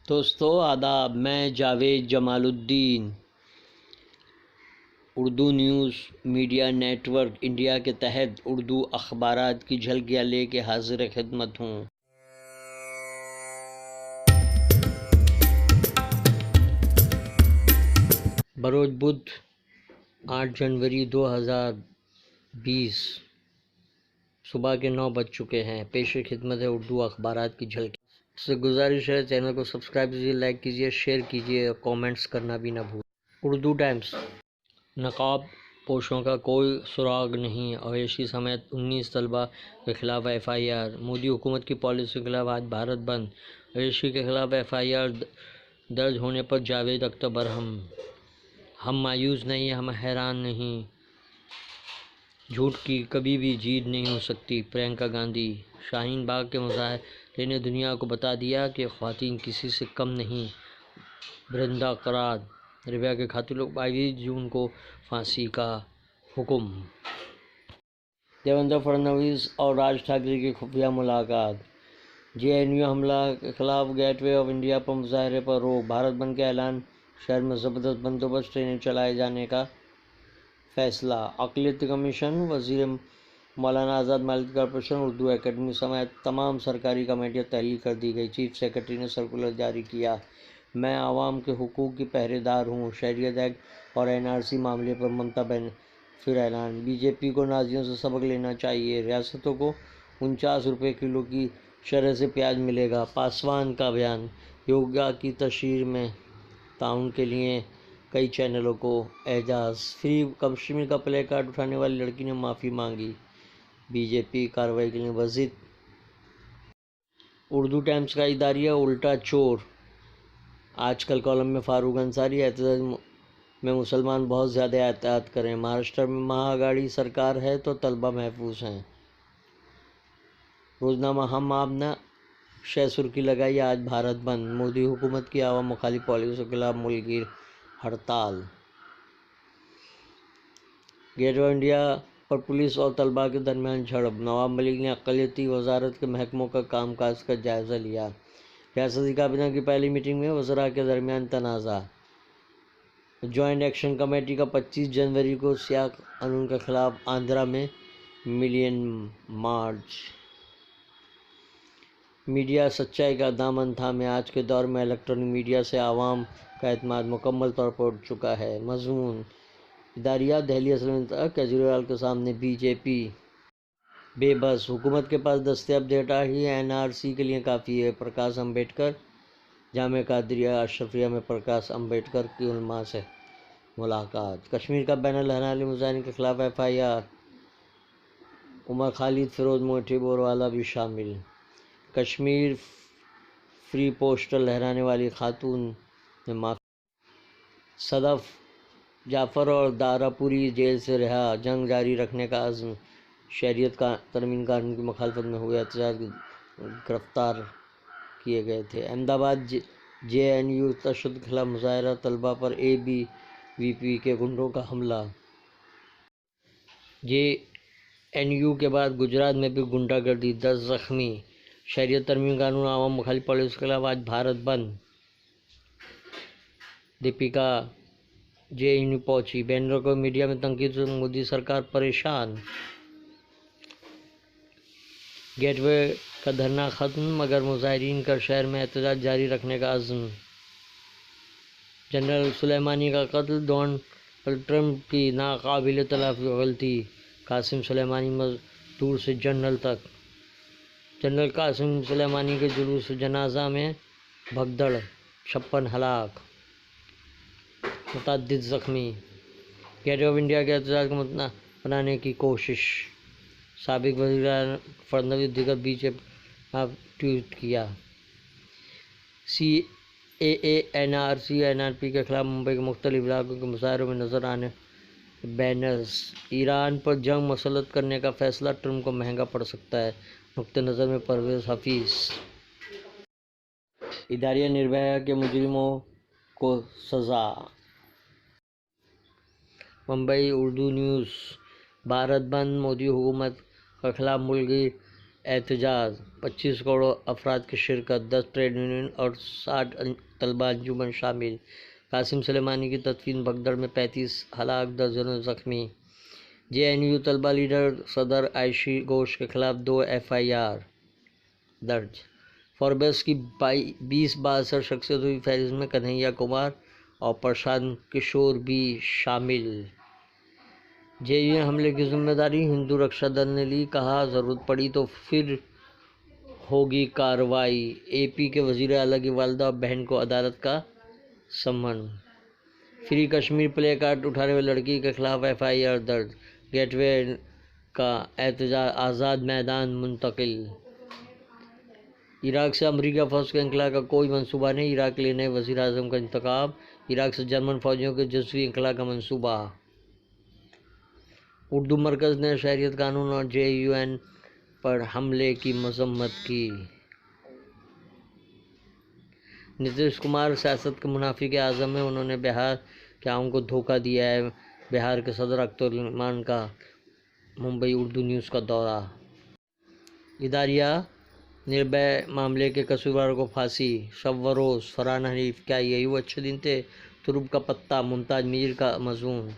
دوستو آداب، میں Javed Jamaluddin Urdu news media network India کے تحت اردو اخبارات کی جھلکیاں لے کے حاضر خدمت ہوں۔ بروز بدھ 8 جنوری 2020 صبح کے 9 بج چکے ہیں۔ پیش خدمت ہے اردو اخبارات کی جھلکی سے گزارش ہے چینل کو سبسکرائب کیجیے، لائک کیجیے، شیئر کیجیے اور کامنٹس کرنا بھی نہ بھولیں۔ اردو ٹائمز: نقاب پوشوں کا کوئی سراغ نہیں، اویسی سمیت 19 طلباء کے خلاف FIR۔ مودی حکومت کی پالیسی کے خلاف آج بھارت بند، اویسی کے خلاف FIR درج ہونے پر جاوید اختر برہم۔ ہم مایوس نہیں، ہم حیران نہیں، جھوٹ کی کبھی بھی جیت نہیں ہو سکتی۔ پرینکا گاندھی۔ شاہین باغ کے مظاہرے نے دنیا کو بتا دیا کہ خواتین کسی سے کم نہیں، برندا قرار۔ ربیہ کے قاتلوں کو 22 جون کو پھانسی کا حکم۔ دیویندر فڈنویس اور راج ٹھاکرے کی خفیہ ملاقات۔ JNU حملہ کے خلاف گیٹ وے آف انڈیا پر مظاہرے پر روک۔ بھارت بند کے اعلان، شہر میں زبردست بندوبست، ٹرینیں چلائے جانے کا فیصلہ۔ اقلیتی کمیشن، وزیر مولانا آزاد مالیاتی کارپوریشن، اردو اکیڈمی سمیت تمام سرکاری کمیٹیاں تحلیل کر دی گئی۔ چیف سیکرٹری نے سرکولر جاری کیا۔ میں عوام کے حقوق کی پہرے دار ہوں، شہریت ایکٹ اور NRC معاملے پر ممتا پھر اعلان۔ BJP کو نازیوں سے سبق لینا چاہیے، ریاستوں کو 49 روپے کلو کی شرح سے پیاز ملے گا۔ پاسوان کا بیان۔ یوگا کی تشہیر میں تعاون کے لیے کئی چینلوں کو اعزاز۔ فری کشمیر کا پلے کارڈ اٹھانے والی لڑکی نے معافی مانگی۔ BJP کارروائی کے لیے وزیر۔ اردو ٹائمز کا اداریہ الٹا چور۔ آج کل کالم میں فاروق انصاری۔ احتجاج میں مسلمان بہت زیادہ احتیاط کریں، مہاراشٹر میں مہا اگاڑی سرکار ہے تو طلبہ محفوظ ہیں۔ روزنامہ ہم آپ نے شہ سرخی لگائی، آج بھارت بند، مودی حکومت کی عوام مخالف پالیسیوں کے خلاف ملک گیر ہڑتال۔ گیٹ وے آف انڈیا پر پولیس اور طلباء کے درمیان جھڑپ۔ نواب ملک نے اقلیتی وزارت کے محکموں کا کام کاج کا جائزہ لیا۔ ریاستی کابینہ کی پہلی میٹنگ میں وزراء کے درمیان تنازع۔ جوائنٹ ایکشن کمیٹی کا 25 جنوری کو سیاہ قانون کے خلاف آندھرا میں ملین مارچ۔ میڈیا سچائی کا دامن تھامے، آج کے دور میں الیکٹرانک میڈیا سے عوام کا اعتماد مکمل طور پر اٹھ چکا ہے۔ مضمون اداریہ دہلی اصل انتخاب، کیجریوال کے سامنے BJP بے بس، حکومت کے پاس دستیاب ڈیٹا ہی NRC کے لیے کافی ہے۔ پرکاش امبیڈکر۔ جامعہ قادریہ اشرفیہ میں پرکاش امبیڈکر کی علماء سے ملاقات۔ کشمیر کا بینر لہرانے والے مظاہرین کے خلاف FIR، عمر خالد، فیروز موٹی بوروالا بھی شامل۔ کشمیر فری پوسٹر لہرانے والی خاتون نے معافی۔ صدف جعفر اور دارا پوری جیل سے رہا، جنگ جاری رکھنے کا عزم۔ شہریت ترمیم قانون کی مخالفت میں ہوئے احتجاج گرفتار کیے گئے تھے۔ احمد آباد JNU تشدد کے خلاف مظاہرہ، طلباء پر ABVP کے گنڈوں کا حملہ۔ JNU کے بعد گجرات میں بھی غنڈہ گردی، 10 زخمی۔ شہریت ترمیم قانون، عوام مخالف پالیسی کے خلاف آج بھارت بند۔ دیپیکا JNU پہنچی، بین الاقوامی میڈیا میں تنقید سے مودی سرکار پریشان۔ گیٹ وے کا دھرنا ختم، مگر مظاہرین کا شہر میں احتجاج جاری رکھنے کا عزم۔ جنرل سلیمانی کا قتل، ڈونلڈ ٹرمپ کی ناقابل تلافی غلطی۔ قاسم سلیمانی مزدور سے جنرل تک۔ جنرل قاسم سلیمانی کے جلوس جنازہ میں بھگدڑ، 56 ہلاک، متعدد زخمی۔ گیٹ وے آف انڈیا کے احتجاج کو متنازع بنانے کی کوشش۔ سابق وزیر اعظم فڈنویس دیگر BJP ٹویٹ کیا۔ CAA NRC NRP کے خلاف ممبئی کے مختلف علاقوں کے مظاہروں میں نظر آنے بینرز۔ ایران پر جنگ مسلط کرنے کا فیصلہ ٹرمپ کو مہنگا پڑ سکتا ہے، نقطہ نظر میں پرویز حفیظ۔ اداریہ نربھیا کے مجرموں کو سزا۔ ممبئی اردو نیوز۔ بھارت بند، مودی حکومت کے خلاف ملک گیر احتجاج، 25 کروڑ افراد کی شرکت، 10 ٹریڈ یونین اور 60 طلبہ انجمن شامل۔ قاسم سلیمانی کی تدفین، بھگدڑ میں 35 ہلاک، درجنوں زخمی۔ JNU طلبہ لیڈر صدر عائشی گھوش کے خلاف 2 FIR درج۔ فوربس کی 20 بااثر شخصیتوں کی فہرست میں کنہیا کمار اور پرشانت کشور بھی شامل۔ JUN حملے کی ذمہ داری ہندو رکشا دل نے لی، کہا ضرورت پڑی تو پھر ہوگی کارروائی۔ AP کے وزیر اعلیٰ کی والدہ اور بہن کو عدالت کا سمن۔ فری کشمیر پلے کارڈ اٹھانے والی لڑکی کے خلاف FIR درج۔ گیٹ وے کا احتجاج، آزاد میدان منتقل۔ عراق سے امریکہ فوج کے انخلا کا کوئی منصوبہ نہیں، عراق کے لیے نئے وزیر اعظم کا انتخاب۔ عراق سے جرمن فوجیوں کے جزوی انخلا کا منصوبہ۔ اردو مرکز نے شہریت قانون اور JUN پر حملے کی مذمت کی۔ نتیش کمار سیاست کے منافق اعظم ہیں، انہوں نے بہار کے عوام کو دھوکہ دیا ہے۔ بہار کے صدر اخترالرحمان کا ممبئی اردو نیوز کا دورہ۔ اداریہ نربھیا معاملے کے قصورواروں کو پھانسی، شب و روز۔ فرحان حنیف، کیا یہی وہ اچھے دن تھے؟ ترب کا پتا، ممتاز میر کا مضمون۔